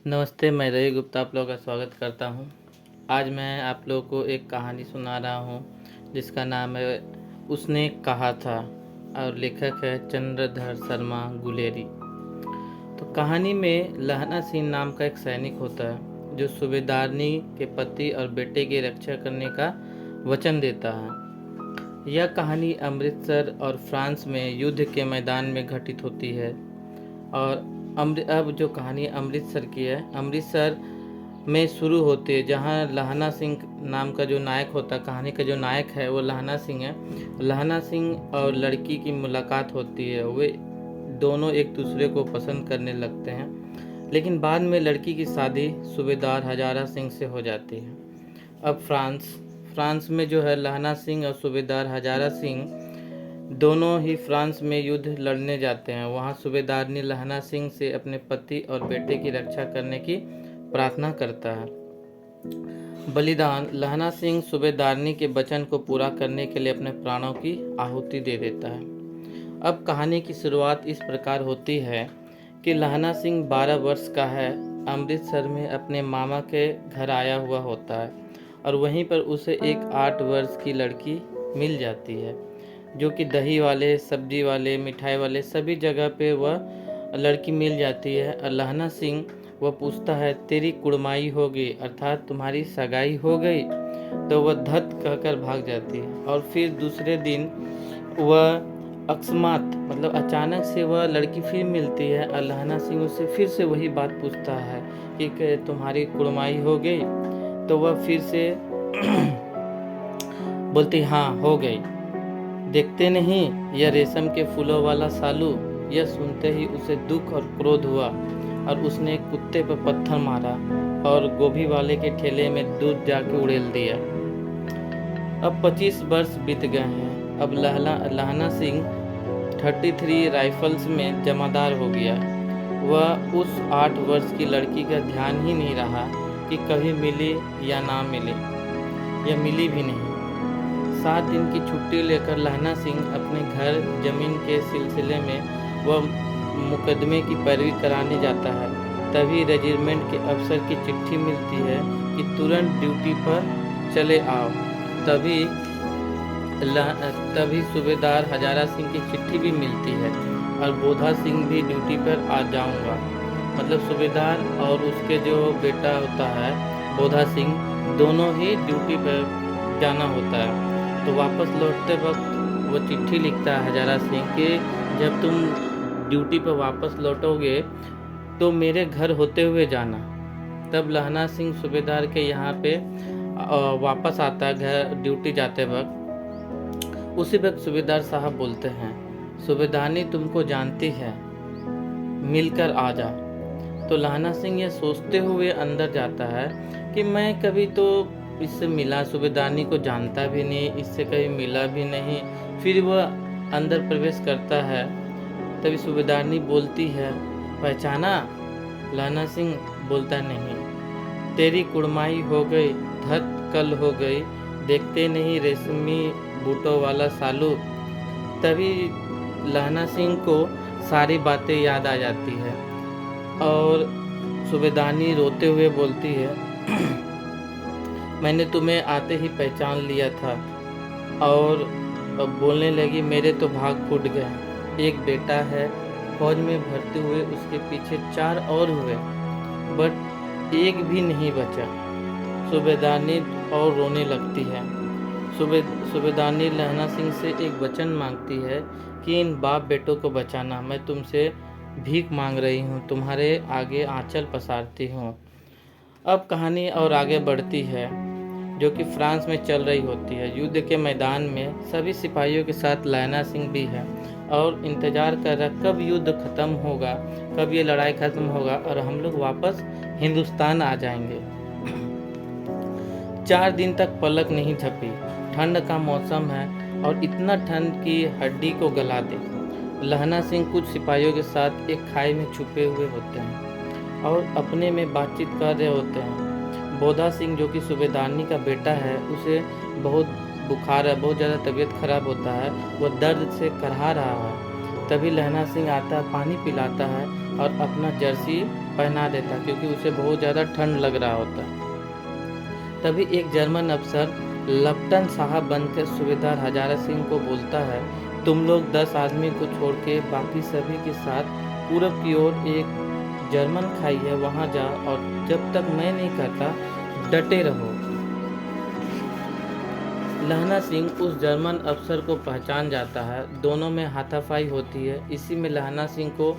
नमस्ते, मैं रवि गुप्ता आप लोगों का स्वागत करता हूं। आज मैं आप लोगों को एक कहानी सुना रहा हूं जिसका नाम है उसने कहा था और लेखक है चंद्रधर शर्मा गुलेरी। तो कहानी में लहना सिंह नाम का एक सैनिक होता है जो सूबेदारनी के पति और बेटे की रक्षा करने का वचन देता है। यह कहानी अमृतसर और फ्रांस में युद्ध के मैदान में घटित होती है। और अब जो कहानी अमृतसर की है, अमृतसर में शुरू होती है, जहाँ लहना सिंह नाम का जो नायक होता है, कहानी का जो नायक है वो लहना सिंह है। लहना सिंह और लड़की की मुलाकात होती है, वे दोनों एक दूसरे को पसंद करने लगते हैं, लेकिन बाद में लड़की की शादी सूबेदार हजारा सिंह से हो जाती है। अब फ्रांस में जो है लहना सिंह और सूबेदार हजारा सिंह दोनों ही फ्रांस में युद्ध लड़ने जाते हैं। वहां सूबेदारनी लहना सिंह से अपने पति और बेटे की रक्षा करने की प्रार्थना करता है। बलिदान लहना सिंह सूबेदारनी के वचन को पूरा करने के लिए अपने प्राणों की आहुति दे देता है। अब कहानी की शुरुआत इस प्रकार होती है कि लहना सिंह 12 वर्ष का है, अमृतसर में अपने मामा के घर आया हुआ होता है और वहीं पर उसे एक 8 वर्ष की लड़की मिल जाती है जो कि दही वाले, सब्जी वाले, मिठाई वाले सभी जगह पे वह लड़की मिल जाती है। और लहना सिंह वह पूछता है, तेरी कुड़माई हो गई, अर्थात तुम्हारी सगाई हो गई? तो वह धत कहकर भाग जाती है। और फिर दूसरे दिन वह अकस्मात मतलब अचानक से वह लड़की फिर मिलती है और लहना सिंह उससे फिर से वही बात पूछता है कि तुम्हारी कुड़माई हो गई? तो वह फिर से बोलती हाँ हो गई। देखते नहीं यह रेशम के फूलों वाला सालू? यह सुनते ही उसे दुख और क्रोध हुआ और उसने एक कुत्ते पर पत्थर मारा और गोभी वाले के ठेले में दूध जाके उड़ेल दिया। अब 25 वर्ष बीत गए हैं। अब लहना सिंह 33 राइफल्स में जमादार हो गया। वह उस 8 वर्ष की लड़की का ध्यान ही नहीं रहा कि कभी मिली या ना मिली, या मिली भी नहीं। 7 दिन की छुट्टी लेकर लहना सिंह अपने घर जमीन के सिलसिले में वह मुकदमे की पैरवी कराने जाता है। तभी रेजिमेंट के अफसर की चिट्ठी मिलती है कि तुरंत ड्यूटी पर चले आओ। तभी सूबेदार हजारा सिंह की चिट्ठी भी मिलती है और बोधा सिंह भी ड्यूटी पर आ जाऊंगा। मतलब सूबेदार और उसके जो बेटा होता है बोधा सिंह, दोनों ही ड्यूटी पर जाना होता है। तो वापस लौटते वक्त वो चिट्ठी लिखता है हजारा सिंह कि जब तुम ड्यूटी पर वापस लौटोगे तो मेरे घर होते हुए जाना। तब लहना सिंह सूबेदार के यहाँ पे वापस आता है घर ड्यूटी जाते वक्त। उसी वक्त सूबेदार साहब बोलते हैं, सूबेदारनी तुमको जानती है, मिलकर आ जा। तो लहना सिंह ये सोचते हुए अंदर जाता है कि मैं कभी तो इससे मिला, सूबेदारनी को जानता भी नहीं, इससे कभी मिला भी नहीं। फिर वह अंदर प्रवेश करता है। तभी सूबेदारनी बोलती है, पहचाना? लहना सिंह बोलता नहीं। तेरी कुड़माई हो गई, धत कल हो गई, देखते नहीं रेशमी बूटों वाला सालू। तभी लहना सिंह को सारी बातें याद आ जाती है और सूबेदारनी रोते हुए बोलती है, मैंने तुम्हें आते ही पहचान लिया था। और बोलने लगी, मेरे तो भाग फूट गए। एक बेटा है, फौज में भर्ती हुए उसके पीछे 4 और हुए, बट एक भी नहीं बचा। सूबेदारनी और रोने लगती है। सूबेदारनी लहना सिंह से एक वचन मांगती है कि इन बाप बेटों को बचाना। मैं तुमसे भीख मांग रही हूँ, तुम्हारे आगे आंचल पसारती हूँ। अब कहानी और आगे बढ़ती है जो कि फ्रांस में चल रही होती है। युद्ध के मैदान में सभी सिपाहियों के साथ लहना सिंह भी है और इंतजार कर रहा कब युद्ध खत्म होगा, कब ये लड़ाई खत्म होगा और हम लोग वापस हिंदुस्तान आ जाएंगे। 4 दिन तक पलक नहीं झपी। ठंड का मौसम है और इतना ठंड कि हड्डी को गला दे। लहना सिंह कुछ सिपाहियों के साथ एक खाई में छुपे हुए होते हैं और अपने में बातचीत कर रहे होते हैं। बोधा सिंह जो कि सूबेदारनी का बेटा है, उसे बहुत बुखार है, बहुत ज़्यादा तबीयत खराब होता है, वह दर्द से करहा रहा है। तभी लहना सिंह आता है, पानी पिलाता है और अपना जर्सी पहना देता क्योंकि उसे बहुत ज़्यादा ठंड लग रहा होता। तभी एक जर्मन अफसर लेफ्टिनेंट साहब बनकर सूबेदार हजारा सिंह को बोलता है, तुम लोग 10 आदमी को छोड़ के बाकी सभी के साथ पूरब की ओर एक जर्मन खाई है, वहाँ जाओ और जब तक मैं नहीं कहता डटे रहो। लहना सिंह उस जर्मन अफसर को पहचान जाता है, दोनों में हाथापाई होती है। इसी में लहना सिंह को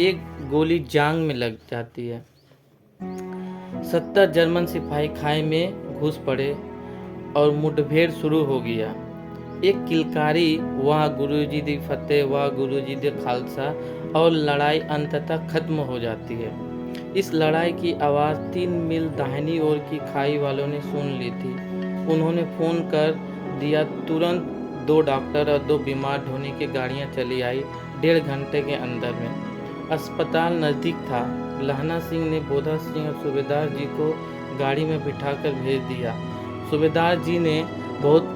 एक गोली जांघ में लग जाती है। 70 जर्मन सिपाही खाई में घुस पड़े और मुठभेड़ शुरू हो गया। एक किलकारी वाह गुरुजी दी फतेह, वाह गुरुजी दी खालसा, और लड़ाई अंततः खत्म हो जाती है। इस लड़ाई की आवाज़ 3 मील दाहिनी ओर की खाई वालों ने सुन ली थी। उन्होंने फ़ोन कर दिया, तुरंत 2 डॉक्टर और 2 बीमार ढोने की गाड़ियां चली आई। 1.5 घंटे के अंदर में अस्पताल नज़दीक था। लहना सिंह ने बोधा सिंह और सूबेदार जी को गाड़ी में बिठाकर भेज दिया। सूबेदार जी ने बहुत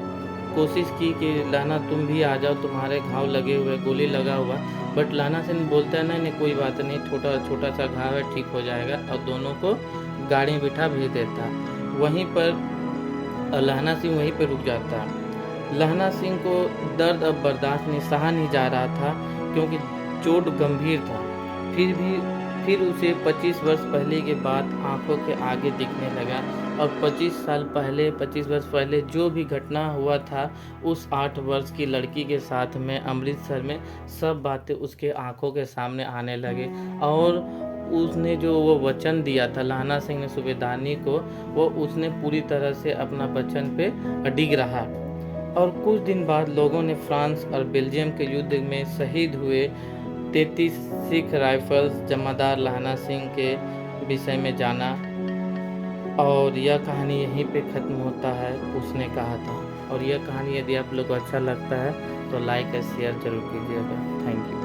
कोशिश की कि लहना तुम भी आ जाओ, तुम्हारे घाव लगे हुए, गोली लगा हुआ, बट लहना सिंह बोलता है नहीं कोई बात नहीं, छोटा सा घाव है, ठीक हो जाएगा, और दोनों को गाड़ी में बिठा भेज देता। वहीं पर लहना सिंह वहीं पर रुक जाता। लहना सिंह को दर्द अब बर्दाश्त नहीं सहा नहीं जा रहा था क्योंकि चोट गंभीर था। फिर उसे 25 वर्ष पहले की बात आंखों के आगे दिखने लगा और 25 वर्ष पहले जो भी घटना हुआ था उस 8 वर्ष की लड़की के साथ में अमृतसर में, सब बातें उसके आंखों के सामने आने लगे। और उसने जो वो वचन दिया था लहना सिंह ने सूबेदारनी को, वो उसने पूरी तरह से अपना वचन पे अडिग रहा। और कुछ दिन बाद लोगों ने फ्रांस और बेल्जियम के युद्ध में शहीद हुए 33 सिख राइफल्स जमादार लहना सिंह के विषय में जाना। और यह कहानी यहीं पे ख़त्म होता है, उसने कहा था। और यह कहानी यदि आप लोग को अच्छा लगता है तो लाइक और शेयर जरूर कीजिएगा। Thank you.